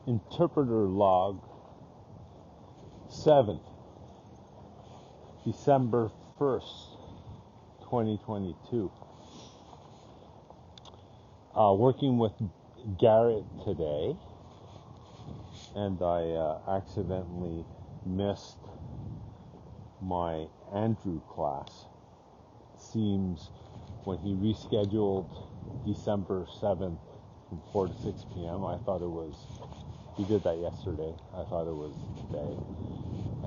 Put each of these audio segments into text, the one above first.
Interpreter log 7th, December 1st, 2022. Working with Garrett today, and I accidentally missed my Andrew class. Seems when he rescheduled December 7th from 4 to 6 p.m., I thought it was, he did that yesterday. I thought it was today,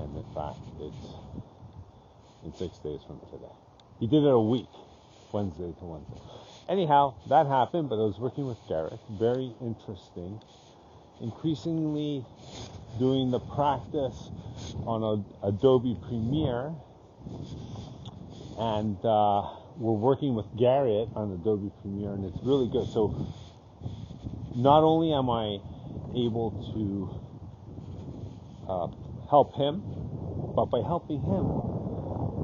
and in fact, it's in 6 days from today. He did it a week, Wednesday to Wednesday. Anyhow, that happened, but I was working with Garrett. Very interesting. Increasingly doing the practice on Adobe Premiere, and we're working with Garrett on Adobe Premiere, and it's really good. So not only am I able to help him, but by helping him,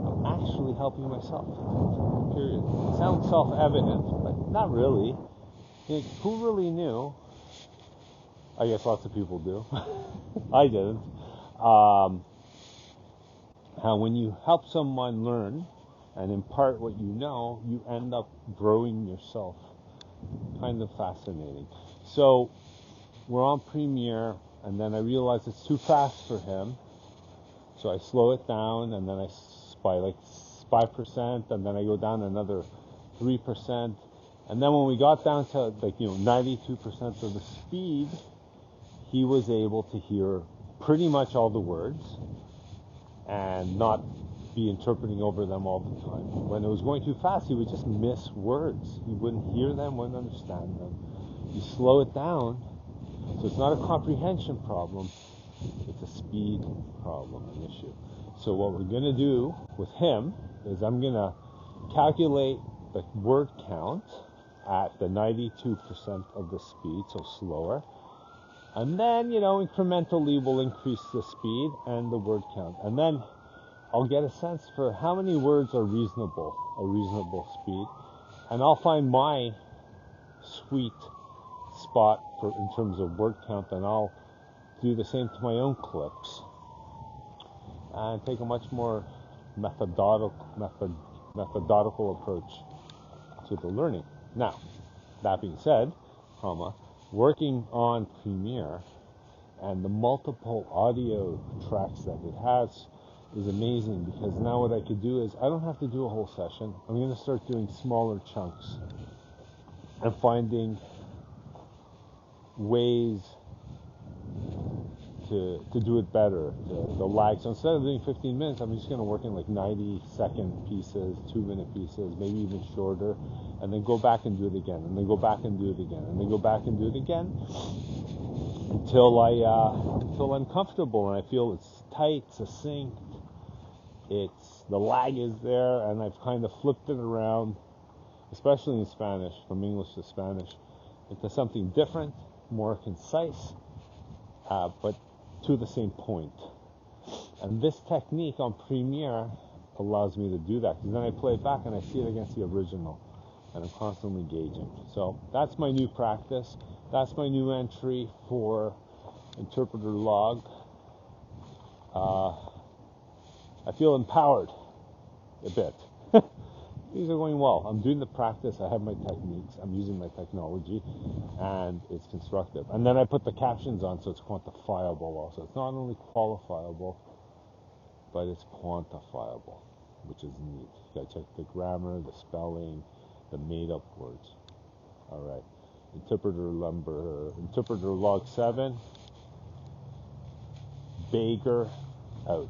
I'm actually helping myself. Period. It sounds self-evident, but not really. Who really knew? I guess lots of people do. I didn't. How when you help someone learn and impart what you know, you end up growing yourself. Kind of fascinating. So we're on Premiere, and then I realize it's too fast for him. So I slow it down, and then by like 5%, and then I go down another 3%. And then when we got down to 92% of the speed, he was able to hear pretty much all the words and not be interpreting over them all the time. When it was going too fast, he would just miss words. He wouldn't hear them, wouldn't understand them. You slow it down, so it's not a comprehension problem, it's a speed problem, an issue. So what we're going to do with him is I'm going to calculate the word count at the 92% of the speed, so slower. And then, incrementally we'll increase the speed and the word count. And then I'll get a sense for how many words are a reasonable speed. And I'll find my sweet spot in terms of word count, and I'll do the same to my own clips and take a much more methodical approach to the learning. Now, that being said, working on Premiere and the multiple audio tracks that it has is amazing, because now what I could do is I don't have to do a whole session. I'm going to start doing smaller chunks and finding ways to do it better, the lag. So instead of doing 15 minutes, I'm just going to work in like 90-second pieces, 2-minute pieces, maybe even shorter, and then go back and do it again, and then go back and do it again, and then go back and do it again until I'm comfortable and I feel it's tight, succinct, the lag is there, and I've kind of flipped it around, especially in Spanish, from English to Spanish, into something different, more concise, but to the same point. And this technique on Premiere allows me to do that, because then I play it back and I see it against the original, and I'm constantly gauging. So that's my new practice. That's my new entry for Interpreter log. I feel empowered a bit. Things are going well. I'm doing the practice. I have my techniques. I'm using my technology, and it's constructive. And then I put the captions on, so it's quantifiable also. It's not only qualifiable, but it's quantifiable, which is neat. You gotta check the grammar, the spelling, the made-up words. All right. Interpreter log 7. Baker out.